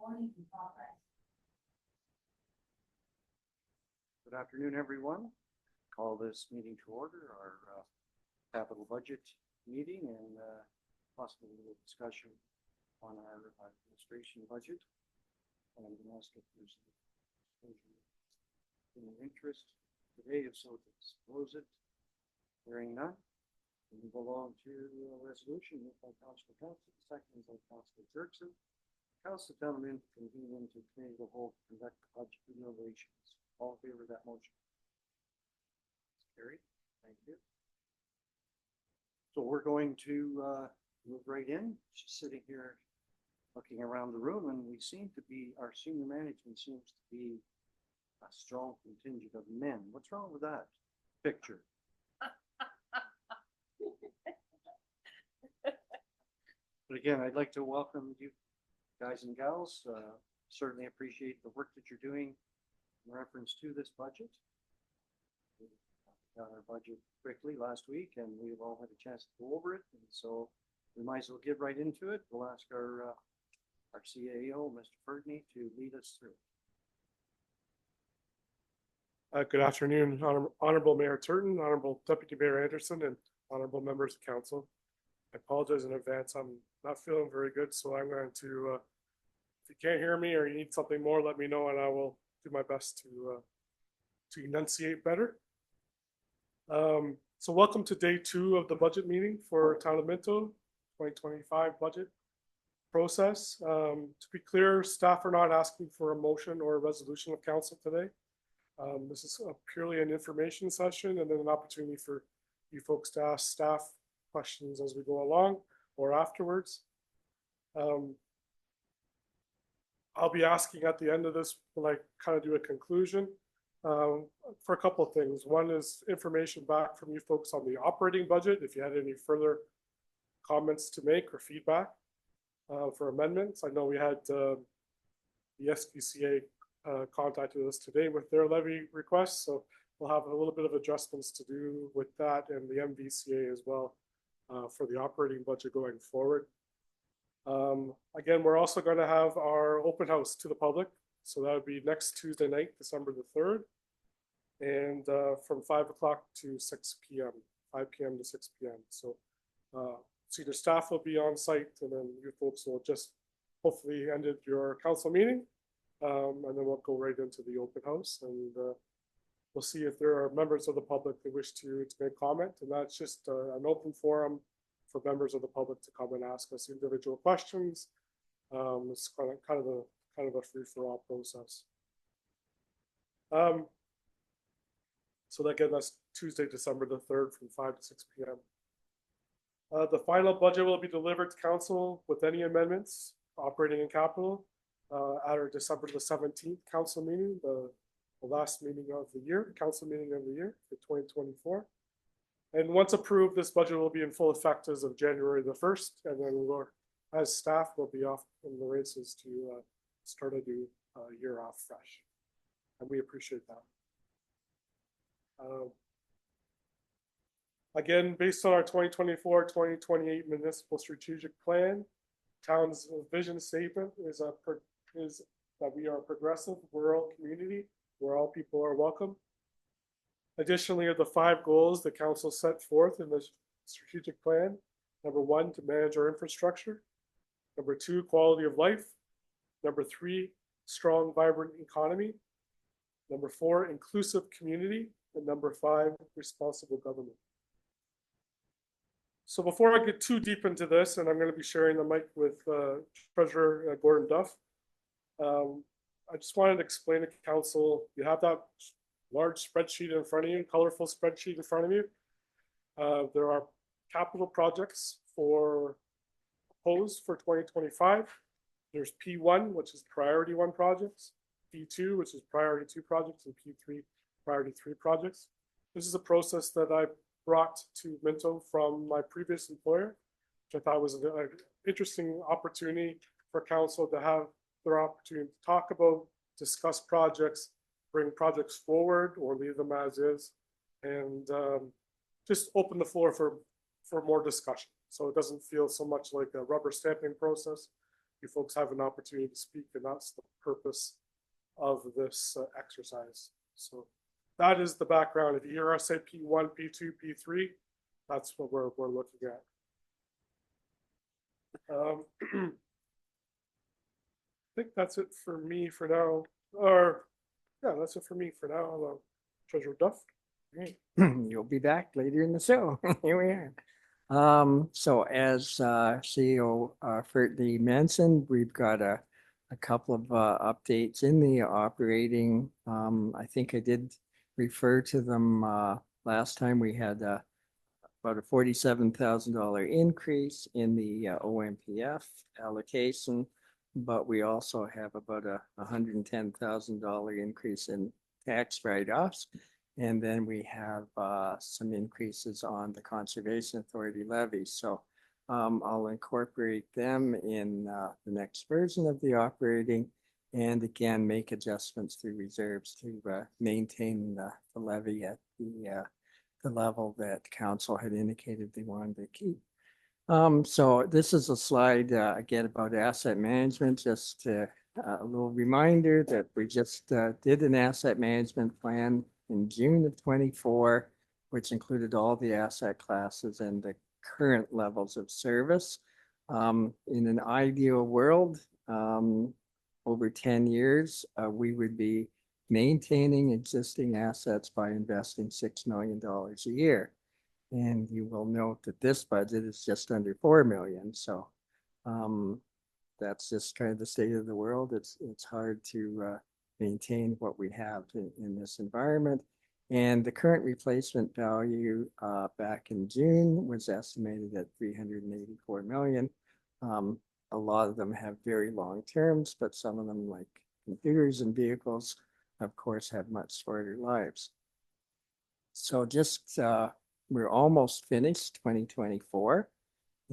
Recording in progress. Good afternoon, everyone. Call this meeting to order, our capital budget meeting and possibly a little discussion on our administration budget. And I'm going to ask if there's any interest today, if so, disclose it. Hearing none, we move along to a resolution moved by Councillor Thompson, seconded by Councillor Jerkson. Council gentlemen convene into committee of the whole to conduct budget deliberations. All in favor of that motion? It's carried. Thank you. So we're going to move right in. Just sitting here looking around the room, and we seem to be, our senior management seems to be a strong contingent of men. What's wrong with that picture? But again, I'd like to welcome you guys and gals. Certainly appreciate the work that you're doing in reference to this budget. We got our budget quickly last week, and we've all had a chance to go over it. And so we might as well get right into it. We'll ask our CAO, Mr. Ferdinand, to lead us through. Good afternoon, Honorable Mayor Turton, Honorable Deputy Mayor Anderson, and Honorable Members of Council. I apologize in advance. I'm not feeling very good, so I'm going to, if you can't hear me or you need something more, let me know and I will do my best to enunciate better. So welcome to day 2 of the budget meeting for Town of Minto, 2025 budget process. To be clear, staff are not asking for a motion or a resolution of council today. This is purely an information session and then an opportunity for you folks to ask staff questions as we go along or afterwards. I'll be asking at the end of this when I kind of do a conclusion for a couple of things. One is information back from you folks on the operating budget, if you had any further comments to make or feedback for amendments. I know we had the SPCA contacted us today with their levy requests, so we'll have a little bit of adjustments to do with that and the MVCA as well for the operating budget going forward. Again, we're also going to have our open house to the public, so that would be next Tuesday night, December the 3rd, and from 5 o'clock to 6 p.m., 5 p.m. to 6 p.m. So senior staff will be on site, and then you folks will just hopefully ended your council meeting, and then we'll go right into the open house, and we'll see if there are members of the public that wish to make comment, and that's just an open forum for members of the public to come and ask us individual questions. It's kind of a free-for-all process. So again, that's Tuesday, December the 3rd from 5 to 6 p.m. The final budget will be delivered to council with any amendments, operating and capital, at our December the 17th council meeting, the last meeting of the year, council meeting of the year for 2024. And once approved, this budget will be in full effect as of January the 1st, and then we'll, as staff, will be off in the races to start a new year off fresh. And we appreciate that. Again, based on our 2024-2028 municipal strategic plan, town's vision statement is that we are a progressive rural community where all people are welcome. Additionally, are the 5 goals the council set forth in the strategic plan. Number 1, to manage our infrastructure. Number 2, quality of life. Number 3, strong, vibrant economy. Number 4, inclusive community. And number 5, responsible government. So before I get too deep into this, and I'm going to be sharing the mic with Treasurer Gordon Duff, I just wanted to explain to council, you have that large spreadsheet in front of you, colorful spreadsheet in front of you. There are capital projects proposed for 2025. There's P1, which is priority 1 projects, P2, which is priority 2 projects, and P3, priority 3 projects. This is a process that I brought to Minto from my previous employer, which I thought was an interesting opportunity for council to have their opportunity to talk about, discuss projects, bring projects forward or leave them as is, and just open the floor for more discussion. So it doesn't feel so much like a rubber stamping process. you folks have an opportunity to speak, and that's the purpose of this exercise. So that is the background. If you hear us say P1, P2, P3, that's what we're looking at. I think that's it for me for now. Or yeah, that's it for me for now. Treasurer Duff. Great. You'll be back later in the show. Here we are. So as CEO Fertley mentioned, we've got a couple of updates in the operating. I think I did refer to them last time. We had about a $47,000 increase in the OMPF allocation, but we also have about a $110,000 increase in tax write-offs. And then we have some increases on the Conservation Authority levies. So I'll incorporate them in the next version of the operating, and again, make adjustments to reserves to maintain the levy at the level that council had indicated they wanted to keep. So this is a slide again about asset management, just a little reminder that we just did an asset management plan in June of 24, which included all the asset classes and the current levels of service. In an ideal world, over 10 years, we would be maintaining existing assets by investing $6 million a year. And you will note that this budget is just under 4 million. So that's just kind of the state of the world. It's hard to maintain what we have in this environment. And the current replacement value back in June was estimated at 384 million. A lot of them have very long terms, but some of them, like computers and vehicles, of course, have much shorter lives. So just we're almost finished 2024,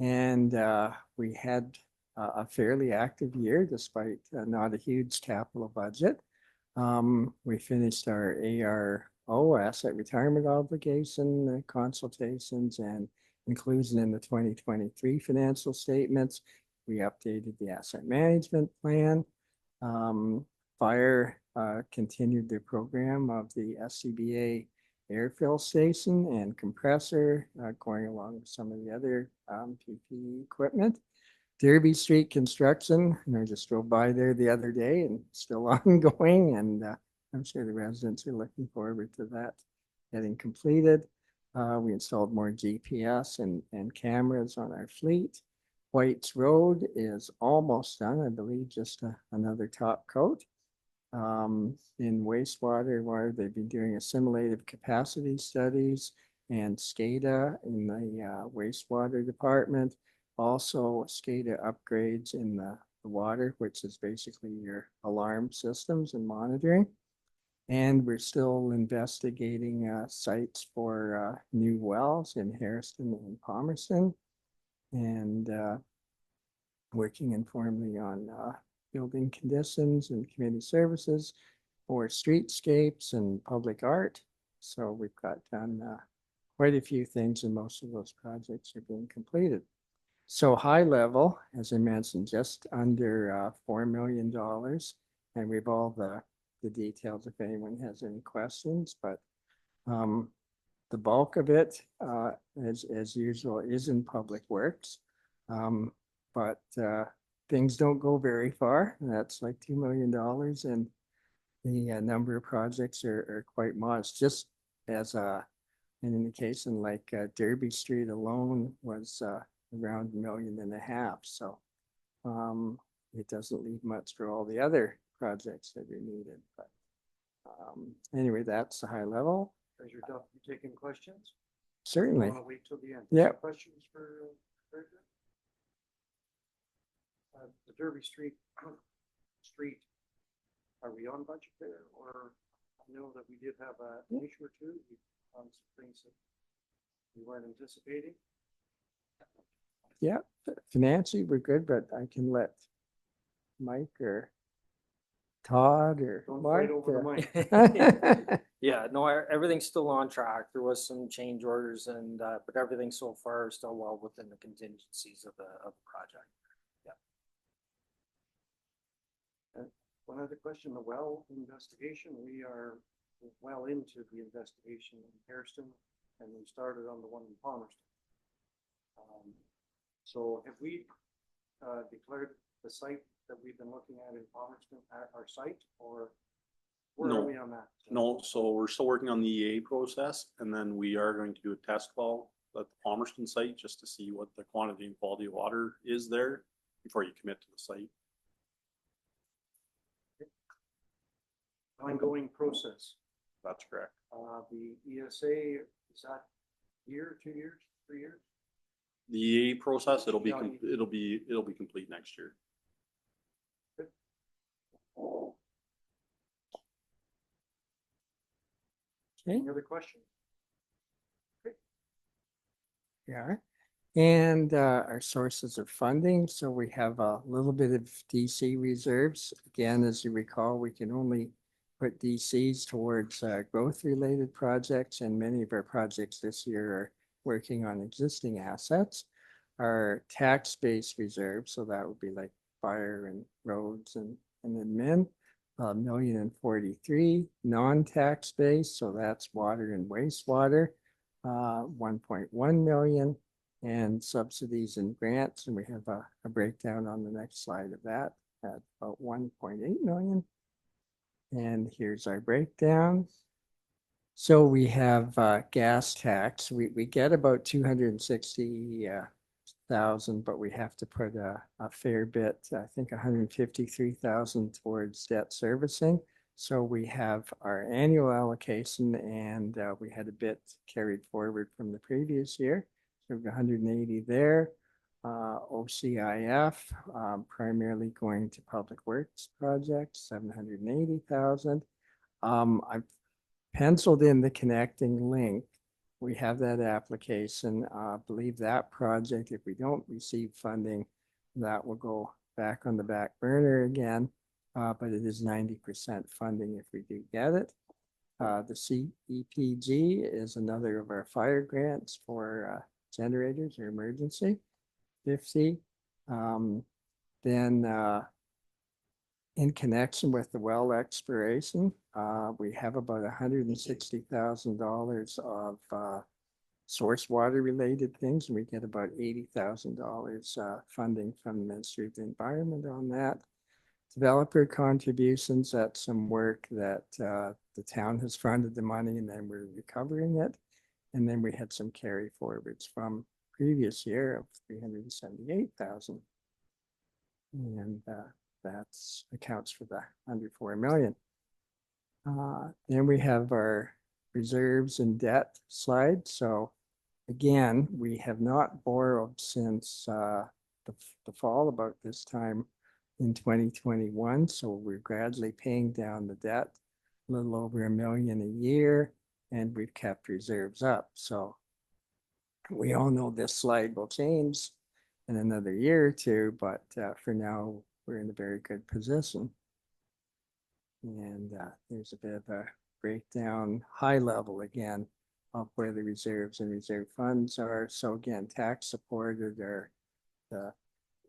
and we had a fairly active year despite not a huge capital budget. We finished our ARO, asset retirement obligation consultations and inclusion in the 2023 financial statements. We updated the asset management plan. Fire continued their program of the SCBA airfill station and compressor, going along with some of the other PPE equipment. Derby Street construction, I just drove by there the other day and still ongoing, and I'm sure the residents are looking forward to that getting completed. We installed more GPS and cameras on our fleet. White's Road is almost done, I believe, just another top coat. In water, they've been doing assimilative capacity studies and SCADA in the wastewater department. Also SCADA upgrades in the water, which is basically your alarm systems and monitoring. And we're still investigating sites for new wells in Harrison and Palmerston, and working informally on building conditions and community services for streetscapes and public art. So we've got done quite a few things, and most of those projects are being completed. So high level, as I mentioned, just under $4 million, and we've all the details if anyone has any questions, but the bulk of it, as usual, is in public works. But things don't go very far. That's like $2 million, and the number of projects are quite modest. Just as an indication, like Derby Street alone was around $1.5 million. So it doesn't leave much for all the other projects that are needed. But anyway, that's the high level. Treasurer Duff, you taking questions? Certainly. I want to wait till the end. Yeah. Questions for Treasurer? The Derby Street, are we on budget there? Or I know that we did have an issue or two on some things that we weren't anticipating. Yeah, financially we're good, but I can let Mike or Todd or Don't Mark. fight over the mic. Yeah, no, everything's still on track. There was some change orders and, but everything so far is still well within the contingencies of the project. One other question, the well investigation, we are well into the investigation in Hairston, and we started on the one in Palmerston. So have we declared the site that we've been looking at in Palmerston our site, or where No. are we on that? No, so we're still working on the EA process, and then we are going to do a test well at the Palmerston site just to see what the quantity and quality of water is there before you commit to the site. Ongoing process. That's correct. The ESA, is that year, 2 years, 3 years? The EA process, it'll be, Yeah, it'll be complete next year. Okay, Any other questions? yeah. And our sources of funding, so we have a little bit of DC reserves. Again, as you recall, we can only put DCs towards growth-related projects, and many of our projects this year are working on existing assets. Our tax-based reserves, so that would be like fire and roads and admin, 1,043,000. Non-tax based, so that's water and wastewater, 1.1 million. And subsidies and grants, and we have a breakdown on the next slide of that at about 1.8 million. And here's our breakdown. So we have gas tax. We get about 260,000, but we have to put a fair bit, I think 153,000 towards debt servicing. So we have our annual allocation, and we had a bit carried forward from the previous year. So we have 180 there. OCIF, primarily going to public works projects, 780,000. I've penciled in the connecting link. We have that application. I believe that project, if we don't receive funding, that will go back on the back burner again. But it is 90% funding if we do get it. The CEPG is another of our fire grants for generators or emergency, 50. Then in connection with the well exploration, we have about $160,000 of source water related things, and we get about $80,000 funding from the Ministry of the Environment on that. Developer contributions, that's some work that the town has fronted the money and then we're recovering it. And then we had some carry forwards from previous year of 378,000. And that's accounts for the under 4 million. Then we have our reserves and debt slide. So again, we have not borrowed since the fall about this time in 2021. So we're gradually paying down the debt, a little over $1 million a year, and we've kept reserves up. So we all know this slide will change in another year or two, but for now, we're in a very good position. And there's a bit of a breakdown, high level again, of where the reserves and reserve funds are. So again, tax supported are the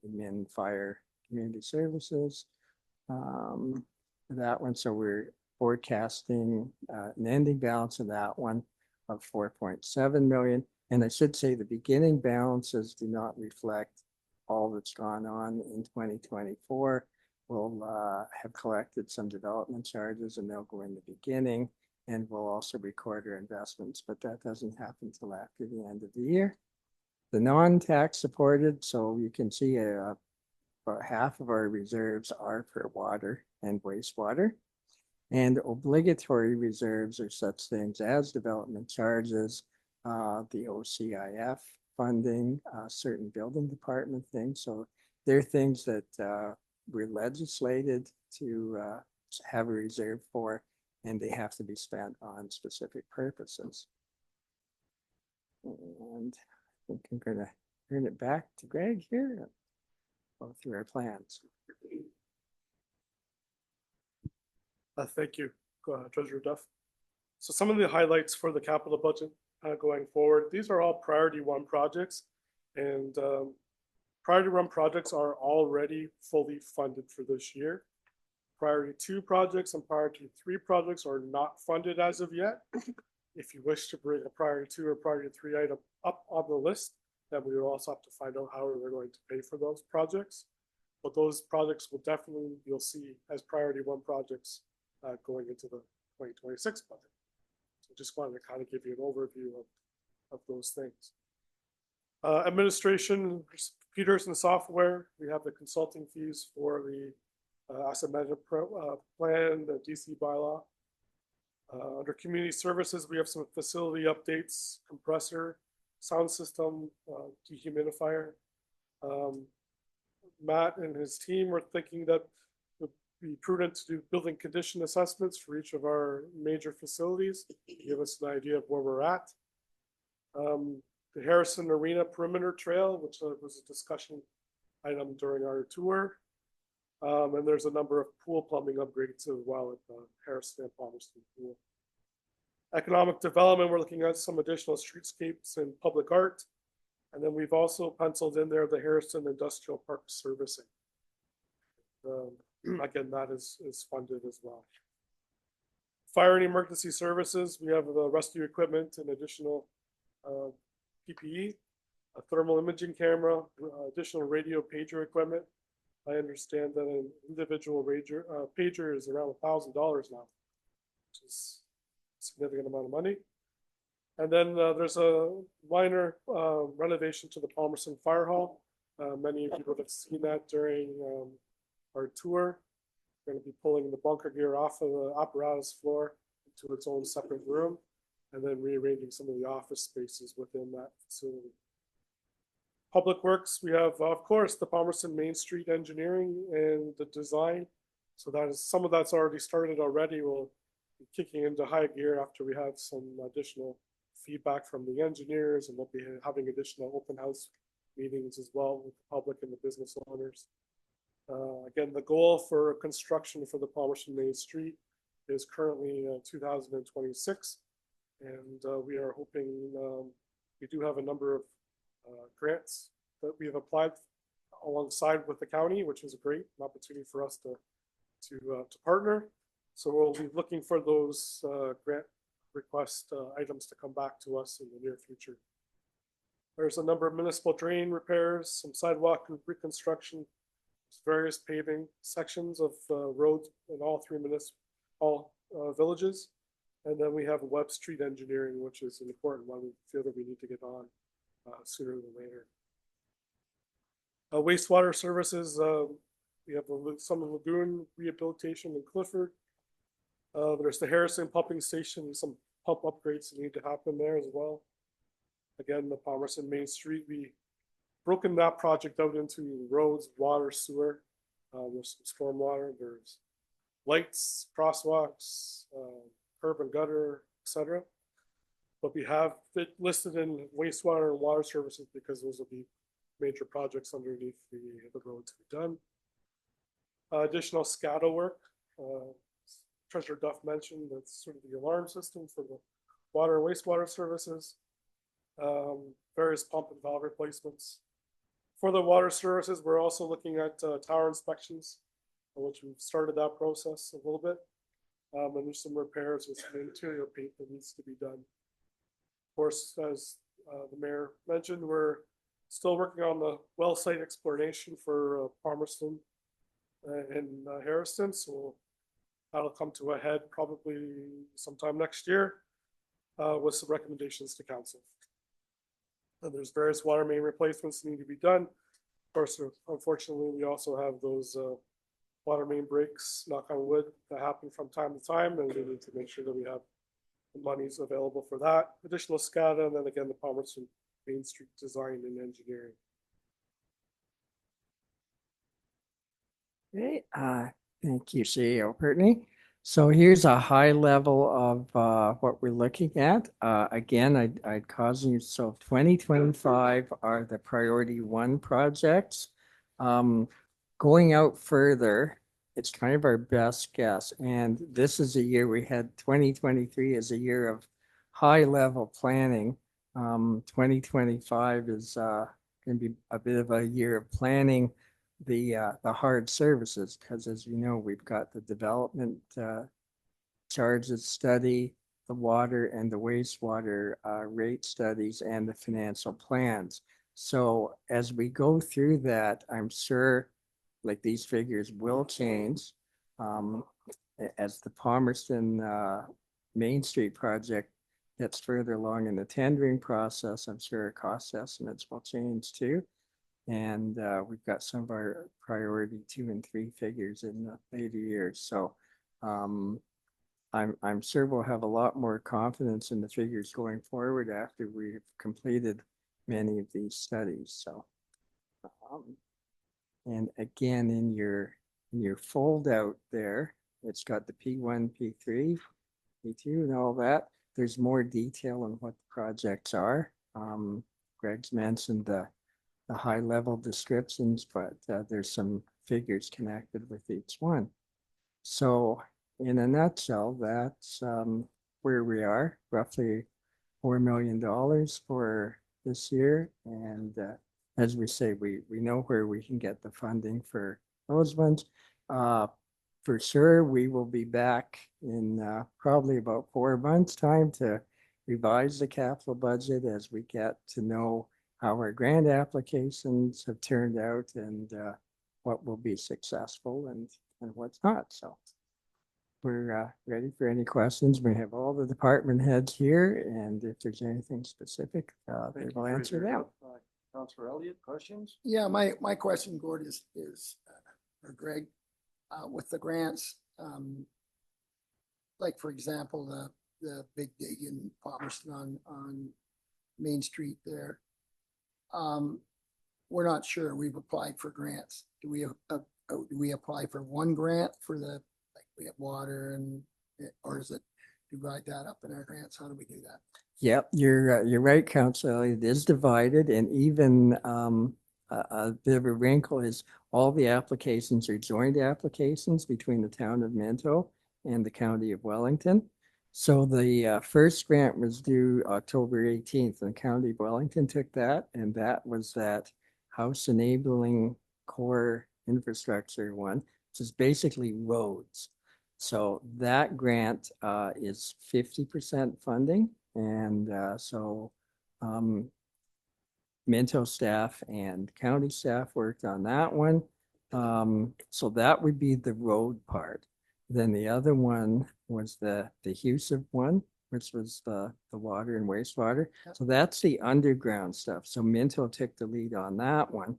admin, fire, community services. That one, so we're forecasting an ending balance of that one of 4.7 million. And I should say the beginning balances do not reflect all that's gone on in 2024. We'll have collected some development charges and they'll go in the beginning, and we'll also record our investments, but that doesn't happen till after the end of the year. The non-tax supported, so you can see about half of our reserves are for water and wastewater. And obligatory reserves are such things as development charges, the OCIF funding, certain building department things. So they're things that we're legislated to have a reserve for, and they have to be spent on specific purposes. And I think I'm going to turn it back to Greg here and go through our plans. Thank you, Treasurer Duff. So some of the highlights for the capital budget going forward, these are all priority one projects, and priority one projects are already fully funded for this year. priority 2 projects and priority 3 projects are not funded as of yet. If you wish to bring a priority 2 or priority 3 item up on the list, then we will also have to find out how we're going to pay for those projects. But those projects will definitely, you'll see as priority 1 projects going into the 2026 budget. So just wanted to kind of give you an overview of those things. Administration, computers and software, we have the consulting fees for the asset management plan, the DC bylaw. Under community services, we have some facility updates, compressor, sound system, dehumidifier. Matt and his team were thinking that it would be prudent to do building condition assessments for each of our major facilities, to give us an idea of where we're at. The Harrison Arena Perimeter Trail, which was a discussion item during our tour. And there's a number of pool plumbing upgrades as well at the Harrison and Palmerston Pool. Economic development, we're looking at some additional streetscapes and public art. And then we've also penciled in there the Harrison Industrial Park servicing. Again, that is funded as well. Fire and emergency services, we have the rescue equipment and additional PPE, a thermal imaging camera, additional radio pager equipment. I understand that an individual pager is around $1,000 now, which is a significant amount of money. And then there's a minor renovation to the Palmerston Fire Hall. Many of you would have seen that during our tour. We're going to be pulling the bunker gear off of the apparatus floor into its own separate room, and then rearranging some of the office spaces within that facility. Public Works, we have, of course, the Palmerston Main Street engineering and the design. So that is, some of that's already started already. We'll be kicking into high gear after we have some additional feedback from the engineers, and we'll be having additional open house meetings as well with the public and the business owners. Again, the goal for construction for the Palmerston Main Street is currently 2026. And we are hoping, we do have a number of grants that we have applied alongside with the county, which is a great opportunity for us to partner. So we'll be looking for those grant request items to come back to us in the near future. There's a number of municipal drain repairs, some sidewalk reconstruction, various paving sections of roads in all 3 municipal villages. And then we have Webb Street engineering, which is an important one. We feel that we need to get on sooner than later. Wastewater services, we have some lagoon rehabilitation in Clifford. There's the Harrison pumping station, some pump upgrades that need to happen there as well. Again, the Palmerston Main Street, we broken that project out into roads, water, sewer. There's some stormwater, there's lights, crosswalks, curb and gutter, etc. But we have it listed in wastewater and water services because those will be major projects underneath the road to be done. Additional SCADA work. Treasurer Duff mentioned that's sort of the alarm system for the water and wastewater services. Various pump and valve replacements. For the water services, we're also looking at tower inspections, which we've started that process a little bit. And there's some repairs with some interior paint that needs to be done. Of course, as the mayor mentioned, we're still working on the well site exploration for Palmerston and Harrison. So that'll come to a head probably sometime next year with some recommendations to council. And there's various water main replacements that need to be done. Of course, unfortunately, we also have those water main breaks, knock on wood, that happen from time to time, and we need to make sure that we have the monies available for that. Additional SCADA, and then again, the Palmerston Main Street design and engineering. Okay, thank you, CEO Pertney. So here's a high level of what we're looking at. Again, I'd cause you, so 2025 are the priority 1 projects. Going out further, it's kind of our best guess. And this is a year we had 2023 as a year of high level planning. 2025 is going to be a bit of a year of planning the hard services, because as you know, we've got the development charges study, the water and the wastewater rate studies, and the financial plans. So as we go through that, I'm sure like these figures will change. Um, as the Palmerston Main Street project gets further along in the tendering process, I'm sure cost estimates will change too. And we've got some of our priority 2 and 3 figures in the later years. So um, I'm sure we'll have a lot more confidence in the figures going forward after we've completed many of these studies. So, um, and again, in your fold out there, it's got the P1, P3, P2, and all that. There's more detail on what the projects are. Greg's mentioned the high level descriptions, but there's some figures connected with each one. So in a nutshell, that's where we are, roughly $4 million for this year. And as we say, we know where we can get the funding for those ones. For sure, we will be back in probably about 4 months' time to revise the capital budget as we get to know how our grant applications have turned out and what will be successful and what's not. So we're ready for any questions. We have all the department heads here, and if there's anything specific, they Thank you, will answer Fraser. them. Councillor Elliott, questions? Yeah, my question, Gord, is or Greg, with the grants, like for example, the big dig in Palmerston on Main Street there. We're not sure. We've applied for grants. Do we apply for one grant for the, like we have water and, or is it divide that up in our grants? How do we do that? Yep, you're right, Council. It is divided, and even a bit of a wrinkle is all the applications are joint applications between the town of Minto and the county of Wellington. So the first grant was due October 18th, and the county of Wellington took that, and that was that house enabling core infrastructure one, which is basically roads. So that grant is 50% funding. And so Minto staff and county staff worked on that one. So that would be the road part. Then the other one was the Husive one, which was the water and wastewater. So that's the underground stuff. So Minto took the lead on that one.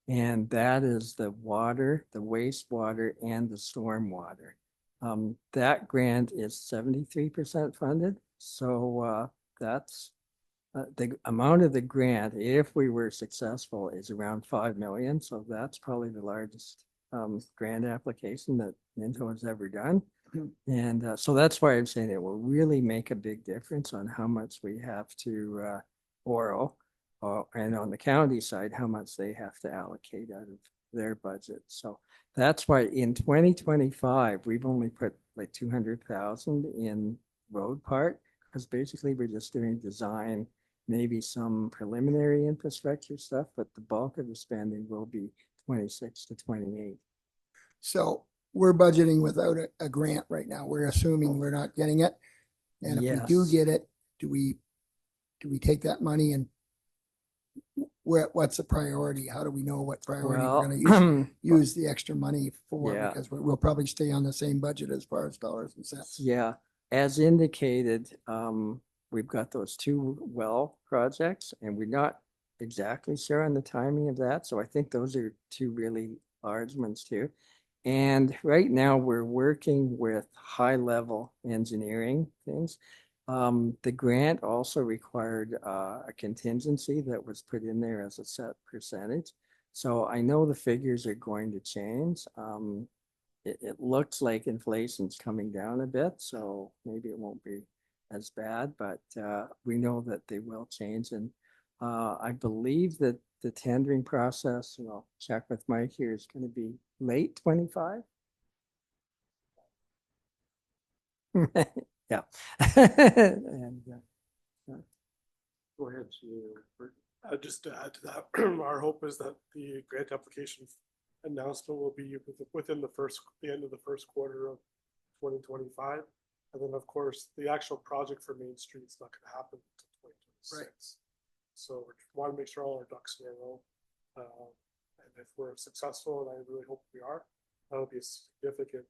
And that is the water, the wastewater, and the stormwater. That grant is 73% funded. So that's the amount of the grant, if we were successful, is around 5 million. So that's probably the largest grant application that Minto has ever done. And so that's why I'm saying it will really make a big difference on how much we have to borrow. And on the county side, how much they have to allocate out of their budget. So that's why in 2025, we've only put like 200,000 in road part, because basically we're just doing design, maybe some preliminary infrastructure stuff, but the bulk of the spending will be 26 to 28. So we're budgeting without a grant right now. We're assuming we're not getting it. And if we do Yes. get it, do we take that money and what's the priority? How do we know what priority we're going to Well, use the extra money for? Yeah. Because we'll probably stay on the same budget as far as dollars and cents. yeah, as indicated, we've got those 2 well projects, and we're not exactly sure on the timing of that. So I think those are 2 really large ones too. And right now we're working with high level engineering things. The grant also required a contingency that was put in there as a set percentage. So I know the figures are going to change. It looks like inflation's coming down a bit, so maybe it won't be as bad, but we know that they will change. And I believe that the tendering process, and I'll check with Mike here, is going to be late 25. Yeah. And Go ahead, Bert. Just to add to that, our hope is that the grant application announcement will be within the end of the first quarter of 2025. And then, of course, the actual project for Main Street is not going to happen until 2026. So we want to make sure all our ducks in a row. And if we're successful, and I really hope we are, that'll be a significant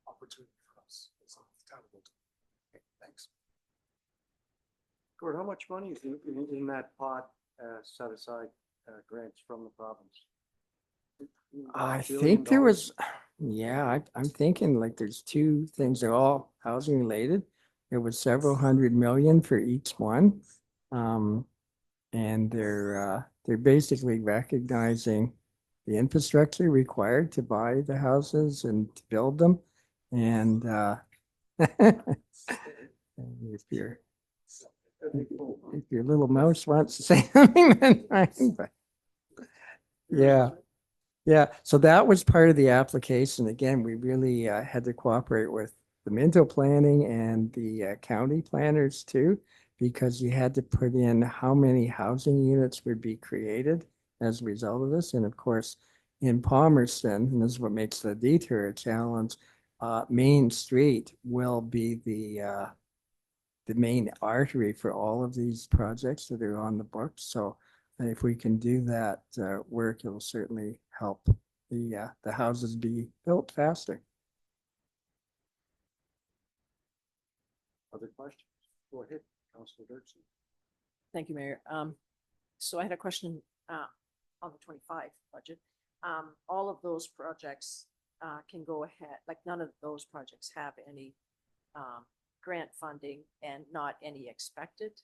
opportunity for us as a town of Minto. Okay, thanks. Gord, how much money is in that pot set aside grants from the province? I $1 billion? think there was, yeah, I'm thinking like there's two things, they're all housing related. There was several hundred million for each one. And they're basically recognizing the infrastructure required to buy the houses and to build them. And if your little mouse wants to say something, then fine, but yeah. Yeah, so that was part of the application. Again, we really had to cooperate with the Minto planning and the county planners too, because you had to put in how many housing units would be created as a result of this. And of course, in Palmerston, and this is what makes the detour a challenge, Main Street will be the main artery for all of these projects that are on the books. So if we can do that work, it'll certainly help the houses be built faster. Other questions? Go ahead, Councilor Dirksen. Thank you, Mayor. So I had a question on the 25 budget. All of those projects can go ahead, like none of those projects have any grant funding and not any expected.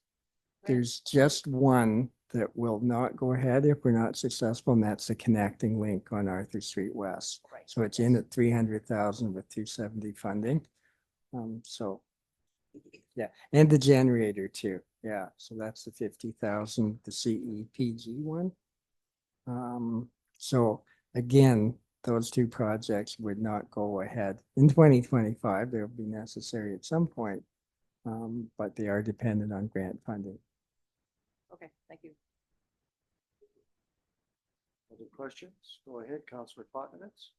There's just one that will not go ahead if we're not successful, and that's the connecting link on Arthur Street West. Right. So it's in at 300,000 with 270 funding. So yeah, and the generator too. Yeah, so that's the 50,000, the CEPG one. So again, those two projects would not go ahead in 2025. They'll be necessary at some point, but they are dependent on grant funding. Okay, thank you. Other questions? Go ahead, Councilor Potnitz.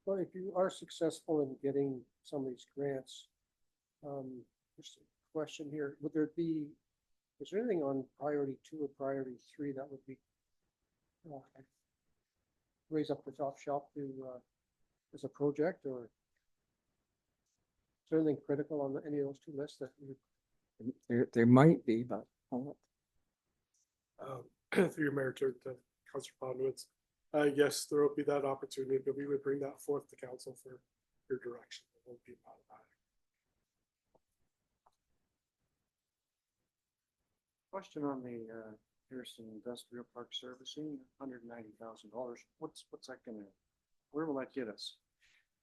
But if you are successful in getting some of these grants, just a question here, is there anything on priority 2 or priority 3 that would be raise up the top shelf to as a project, or is there anything critical on any of those 2 lists that you There might be, but Through your mayor to Councilor Bonwitz. Yes, there will be that opportunity, but we would bring that forth to council for your direction. It won't be automatic. Question on the Harrison Industrial Park servicing, $190,000. What's that gonna, where will that get us?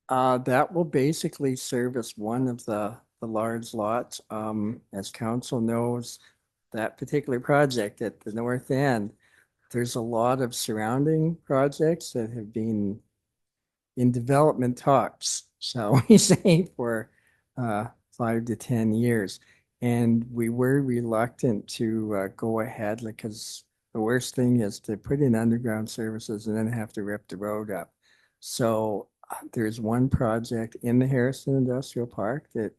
that will basically service one of the large lots. As council knows, that particular project at the north end, there's a lot of surrounding projects that have been in development talks, shall we say, for 5 to 10 years. And we were reluctant to go ahead because the worst thing is to put in underground services and then have to rip the road up. So there's one project in the Harrison Industrial Park that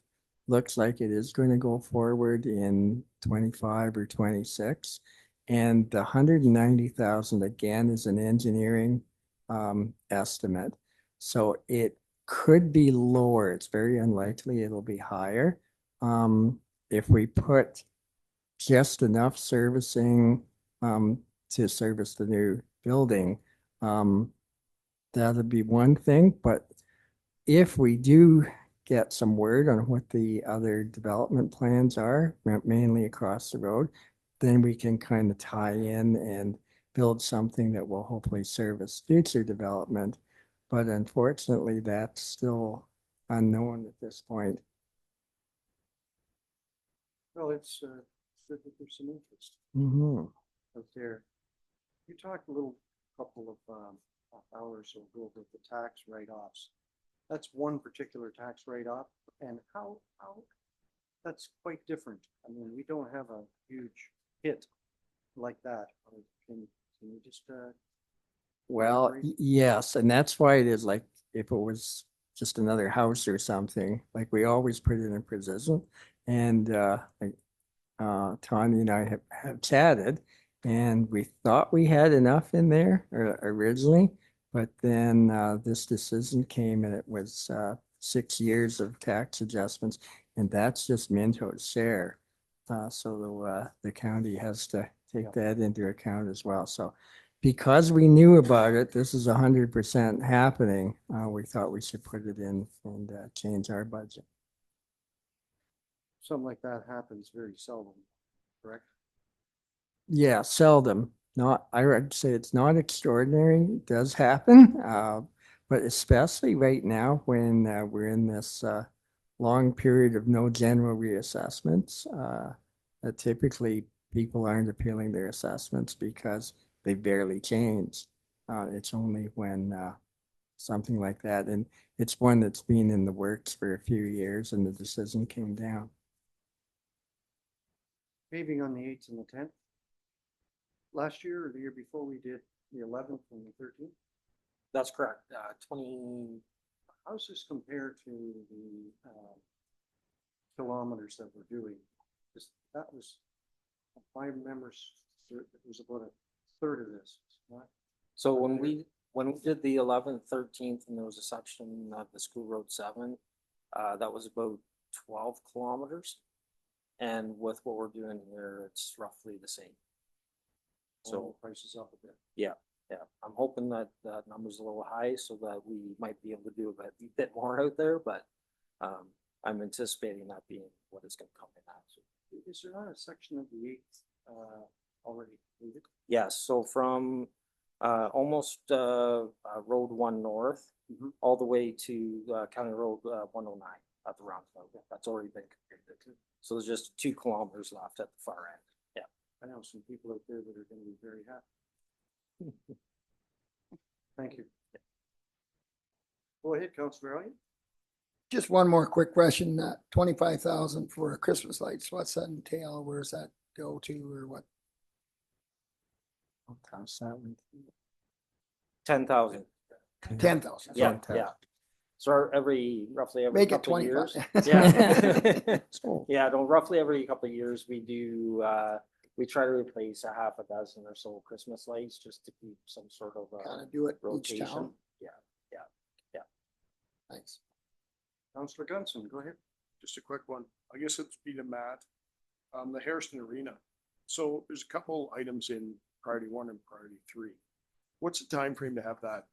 looks like it is going to go forward in 25 or 26. And the 190,000 again is an engineering estimate. So it could be lower. It's very unlikely it'll be higher. If we put just enough servicing to service the new building, that'll be one thing. But if we do get some word on what the other development plans are, mainly across the road, then we can kind of tie in and build something that will hopefully service future development. But unfortunately, that's still unknown at this point. Well, it's good that there's some interest Mhm. out there. You talked a little couple of hours ago about the tax write-offs. That's one particular tax write-off, and how that's quite different. I mean, we don't have a huge hit like that. Can you just Well, Right. yes, and that's why it is like, if it was just another house or something, like we always put it in position. And like Tanya and I have chatted, and we thought we had enough in there originally, but then this decision came, and it was 6 years of tax adjustments, and that's just Minto's share. So the county has to take that into account as well. So because we knew about it, this is 100% happening. We thought we should put it in and change our budget. Something like that happens very seldom, correct? Yeah, seldom. Not, I would say it's not extraordinary. It does happen, but especially right now when we're in this long period of no general reassessments. Typically, people aren't appealing their assessments because they barely change. It's only when something like that, and it's one that's been in the works for a few years, and the decision came down. Paving on the 8th and the 10th. Last year or the year before, we did the 11th and the 13th. That's correct. 20, How's this compared to the kilometers that we're doing? That was, my members, it was about a third of this. Not so when we did the 11th, 13th, and there was a section of the School Road 7, that was about 12 kilometers. And with what we're doing here, it's roughly the same. So prices up a bit. Yeah, I'm hoping that that number's a little high so that we might be able to do a bit more out there, but I'm anticipating that being what it's gonna come in at. So, Is there not a section of the 8th already completed? yes, so from almost Road 1 North Mhm. all the way to County Road 109 at the roundabout. That's already been completed. So there's just 2 kilometers left at the far end. Yeah. I know some people out there that are going to be very happy. Thank you. Go ahead, Councillor Elliott. Just one more quick question, 25,000 for Christmas lights, what's that entail, where's that go to, or what? I'll toss that one. 10,000. 10,000. Yeah, Fantastic. yeah. So roughly every Make it couple of 25. years. Yeah. So, Yeah, no, roughly every couple of years we do, we try to replace a half a dozen or so Christmas lights just to keep some sort of Kind of do it each rotation. town. Yeah. Thanks. Councillor Gunson, go ahead. Just a quick one. I guess it's be to Matt. The Harrison Arena. So there's a couple items in priority 1 and priority 3. What's the time frame to have that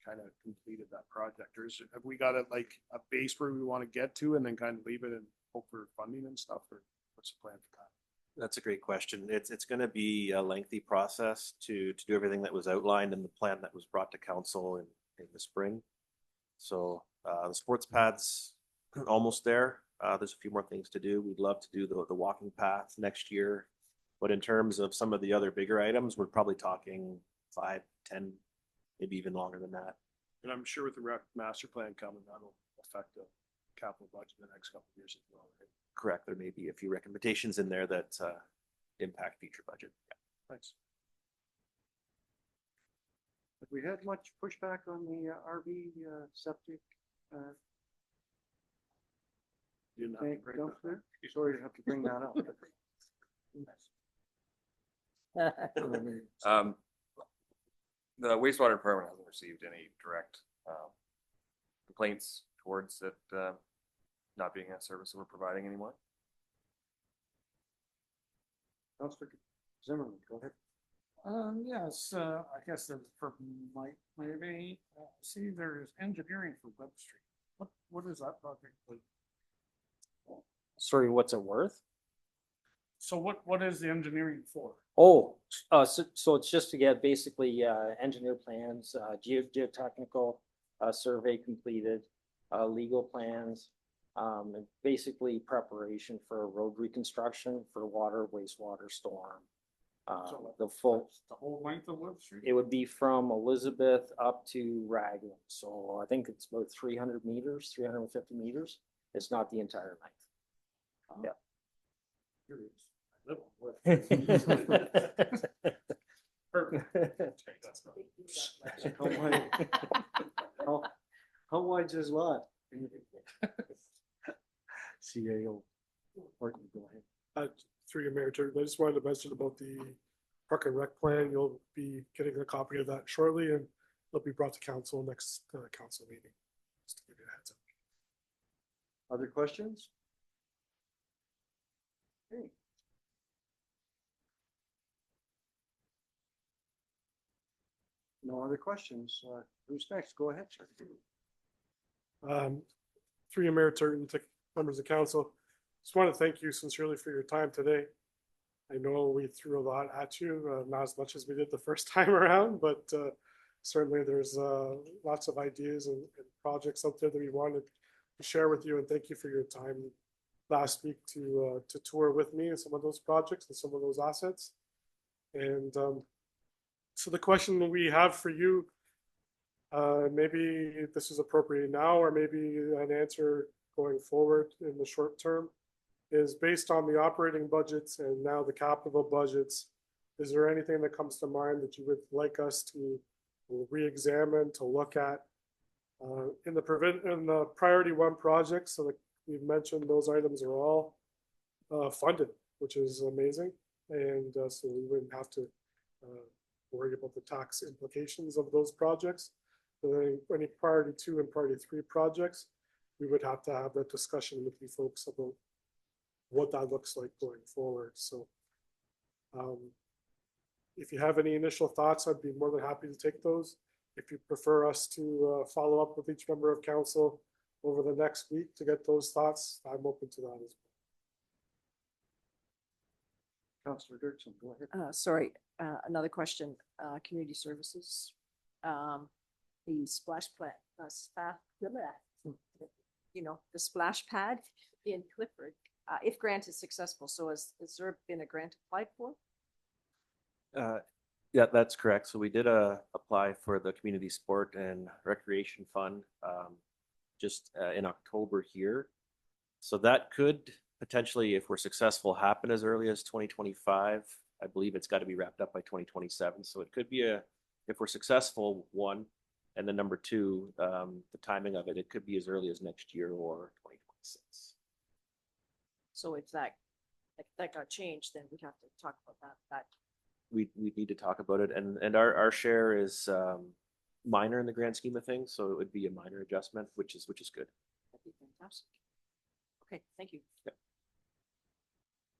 kind of completed, that project? Or have we got like a base where we want to get to and then kind of leave it and hope for funding and stuff? Or what's the plan for that? That's a great question. It's going to be a lengthy process to do everything that was outlined in the plan that was brought to council in the spring. So the sports pads almost there. There's a few more things to do. We'd love to do the walking path next year. But in terms of some of the other bigger items, we're probably talking 5, 10, maybe even longer than that. And I'm sure with the master plan coming, that'll affect the capital budget in the next couple of years as well. Right? Correct. There may be a few recommendations in there that impact future budget. Yeah. Thanks. Have we had much pushback on the RV septic? Didn't have Tank to break dump that. there? Sorry to have to bring that up. The wastewater department hasn't received any direct complaints towards it not being a service that we're providing anymore. Councillor Zimmerman, go ahead. Yes, I guess that's for Mike, maybe. See, there's engineering for Web Street. What is that project? Sorry, what's it worth? So what is the engineering for? Oh, so it's just to get basically engineer plans, geotechnical survey completed, legal plans, and basically preparation for road reconstruction for water, wastewater, storm. The full, The whole length of Web Street? it would be from Elizabeth up to Raglan. So I think it's about 300 meters, 350 meters. It's not the entire length. Curious. I live on Web Street. How wide, how wide's his lot? CAO. Martin, go ahead. Through your mayor, Chair, I just wanted to mention about the park and rec plan. You'll be getting a copy of that shortly, and it'll be brought to council next council meeting. Just to give you a heads up. Other questions? Okay. No other questions. Who's next? Go ahead, sir. Through your mayor, Turton, to members of council, just want to thank you sincerely for your time today. I know we threw a lot at you, not as much as we did the first time around, but certainly there's lots of ideas and projects out there that we wanted to share with you, and thank you for your time last week to tour with me and some of those projects and some of those assets. And so the question that we have for you, maybe this is appropriate now, or maybe an answer going forward in the short term, is based on the operating budgets and now the capital budgets. Is there anything that comes to mind that you would like us to re-examine, to look at in the priority one projects? So that we've mentioned, those items are all funded, which is amazing, and so we wouldn't have to worry about the tax implications of those projects. But any priority two and priority three projects, we would have to have that discussion with you folks about what that looks like going forward. So if you have any initial thoughts, I'd be more than happy to take those. If you prefer us to follow up with each member of council over the next week to get those thoughts, I'm open to that as well. Councillor Dirksen, go ahead. Sorry, another question, community services. The splash pad, the splash pad in Clifford, if grant is successful. So has there been a grant applied for? Yeah, that's correct. So we did apply for the Community Sport and Recreation Fund just in October here. So that could potentially, if we're successful, happen as early as 2025. I believe it's got to be wrapped up by 2027. So it could be if we're successful, one, and then number two, the timing of it, it could be as early as next year or 2026. So if that got changed, then we have to talk about that. We need to talk about it, and our share is minor in the grand scheme of things, so it would be a minor adjustment, which is good. That'd be fantastic. Okay, thank you. Yep.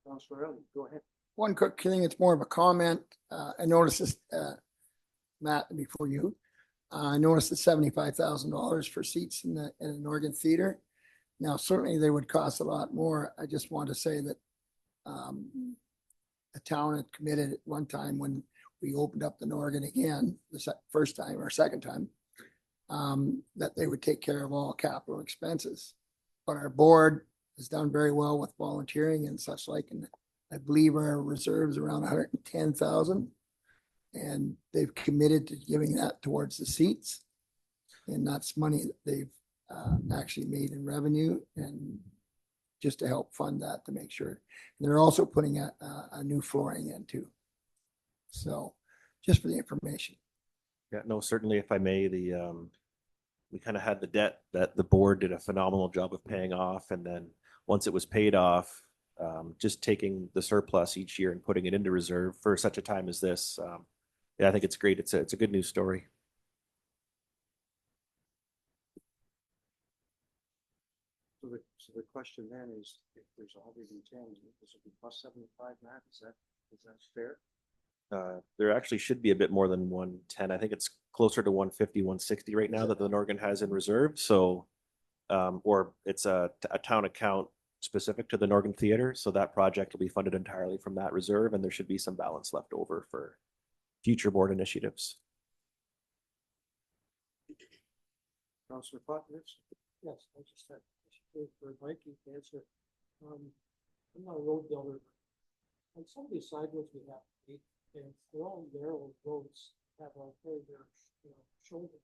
Councillor Elliott, go ahead. One quick thing, it's more of a comment. I noticed this, Matt, before you. I noticed the $75,000 for seats in an organ theater. Now, certainly they would cost a lot more. I just want to say that the town had committed at one time when we opened up the Norgan again, the first time or second time, that they would take care of all capital expenses. But our board has done very well with volunteering and such like, and I believe our reserves around 110,000. And they've committed to giving that towards the seats. And that's money that they've actually made in revenue, and just to help fund that, to make sure. And they're also putting a new flooring in too. So just for the information. Yeah, no, certainly, if I may, we kind of had the debt that the board did a phenomenal job of paying off. And then once it was paid off, just taking the surplus each year and putting it into reserve for such a time as this. Yeah, I think it's great. It's a good news story. So the question then is, if there's 110, this will be plus 75, Matt, is that fair? There actually should be a bit more than 110. I think it's closer to 150, 160 right now that the Norgan has in reserve. So, or it's a town account specific to the Norgan Theater. So that project will be funded entirely from that reserve, and there should be some balance left over for future board initiatives. Councillor Potts? Yes, I just had for Mikey to answer. I'm not a road builder. On some of these side roads we have, and they're all narrow roads, have a very, shoulder.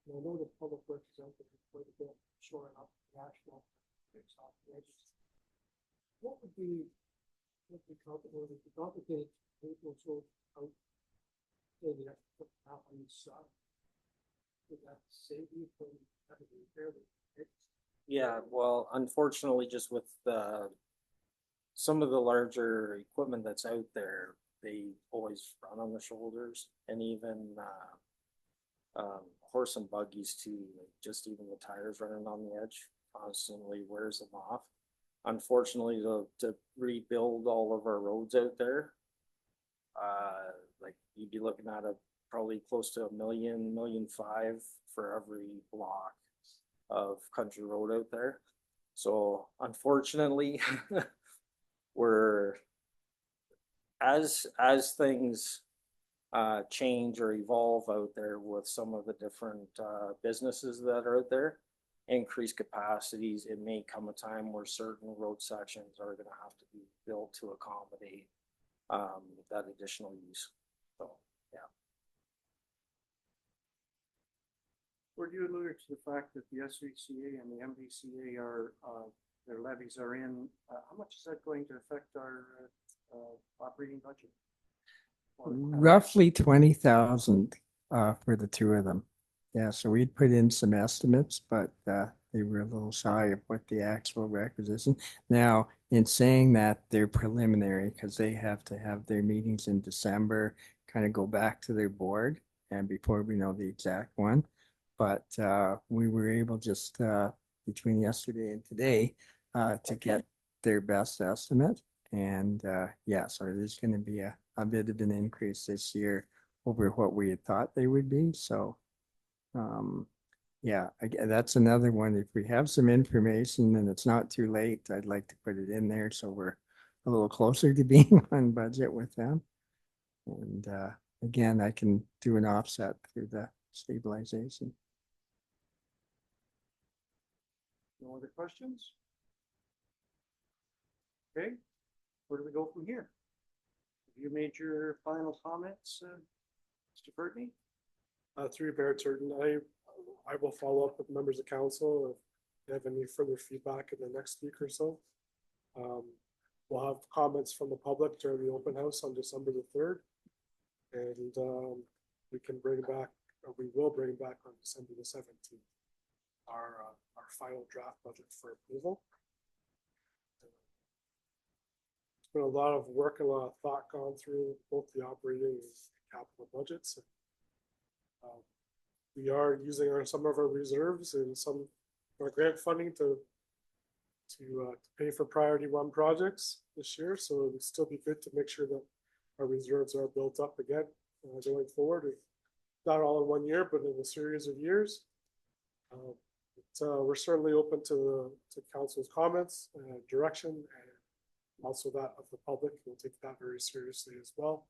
And I know the public works is out there quite a bit, shoring up the asphalt, fix off the edges. What would be complicated to make those roads out Yeah, well, unfortunately, just with some of the larger equipment that's out there, they always run on the shoulders, and even horse and buggies too. Like just even the tires running on the edge constantly wears them off. Unfortunately, to rebuild all of our roads out there, like you'd be looking at probably close to $1.5 million for every block of country road out there. So unfortunately, we're as things change or evolve out there with some of the different businesses that are out there, increased capacities, it may come a time where certain road sections are going to have to be built to accommodate that additional use. So, yeah. Were you alluded to the fact that the SVCA and the MVCA are, their levies are in, how much is that going to affect our operating budget? Roughly 20,000 for the two of them. Yeah, so we'd put in some estimates, but they were a little shy of what the actual requisition. Now, in saying that, they're preliminary because they have to have their meetings in December, kind of go back to their board, and before we know the exact one. But we were able just between yesterday and today to get their best estimate. And yeah, so there's going to be a bit of an increase this year over what we had thought they would be. So yeah, that's another one. If we have some information and it's not too late, I'd like to put it in there so we're a little closer to being on budget with them. And again, I can do an offset through the stabilization. No other questions? Okay, where do we go from here? Have you made your final comments, Mr. Burtney? Through Bear Turton, I will follow up with members of council if they have any further feedback in the next week or so. We'll have comments from the public during the open house on December the 3rd. And we can bring back, or we will bring back on December the 17th, our final draft budget for approval. There's been a lot of work and a lot of thought gone through both the operating and capital budgets. We are using some of our reserves and some of our grant funding to pay for priority 1 projects this year. So it would still be good to make sure that our reserves are built up again going forward. Not all in 1 year, but in a series of years. We're certainly open to council's comments, direction, and also that of the public. We'll take that very seriously as well,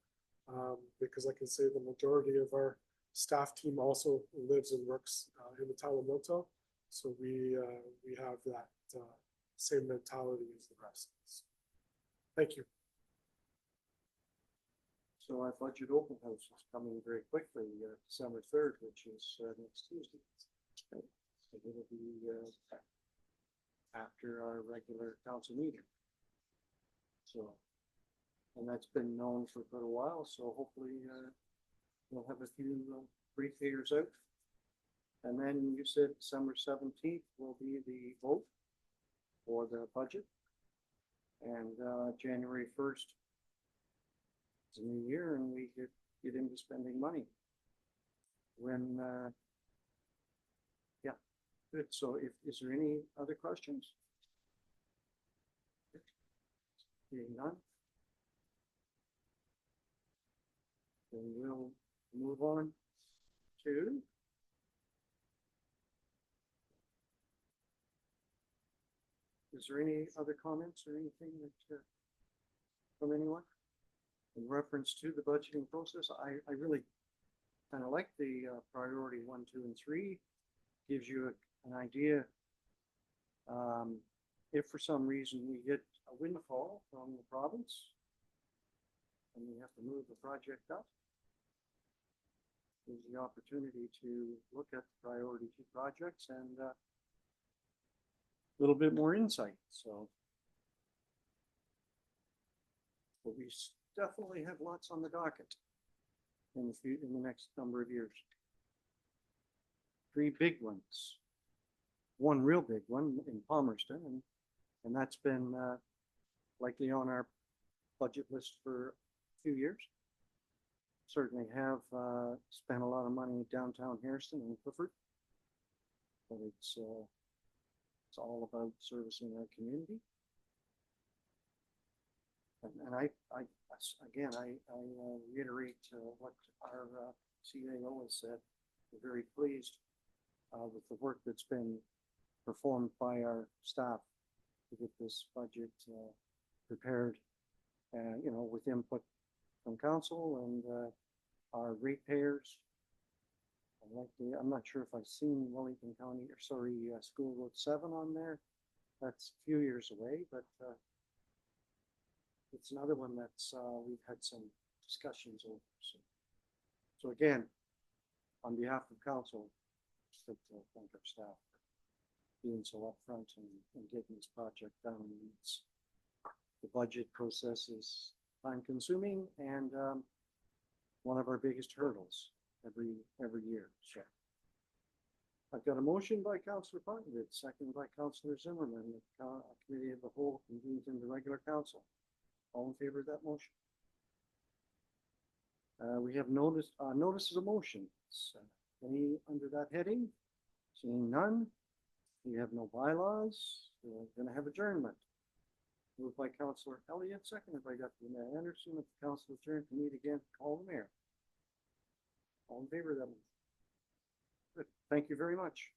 because I can say the majority of our staff team also lives and works in the town of Minto, so we have that same mentality as the rest of us. Thank you. So our budget open house is coming very quickly, December 3rd, which is next Tuesday. So it'll be after our regular council meeting. So, and that's been known for quite a while, so hopefully we'll have a few brief haters out. And then you said December 17th will be the vote for the budget. And January 1st is a new year and we get into spending money. When, yeah, good. So is there any other questions? Being none. Then we'll move on to is there any other comments or anything that from anyone in reference to the budgeting process? I really kind of like the priority 1, 2, and 3. Gives you an idea. If for some reason we get a windfall from the province and we have to move the project up, there's the opportunity to look at the priority 2 projects and a little bit more insight. So but we definitely have lots on the docket in the next number of years. 3 big ones. one real big one in Palmerston, and that's been likely on our budget list for a few years. Certainly have spent a lot of money downtown Harrison and Clifford, but it's all about servicing our community. And again, I reiterate what our CAO has said. We're very pleased with the work that's been performed by our staff to get this budget prepared, you know, with input from council and our ratepayers. I'm not sure if I've seen Wellington County, or sorry, School Road 7 on there. That's a few years away, but it's another one that's we've had some discussions over. So again, on behalf of council, just like to thank our staff for being so upfront and getting this project done. The budget process is time consuming and one of our biggest hurdles every year. So I've got a motion by Councillor Parkman, second by Councillor Zimmerman. The committee of the whole convenes into regular council. All in favor of that motion? We have notices of motions. Any under that heading? Seeing none. We have no bylaws. We're going to have adjournment. Moved by Councillor Elliott, seconded by Deputy Mayor Anderson. If the council adjourned to meet again, call the mayor. All in favor of that? Good. Thank you very much.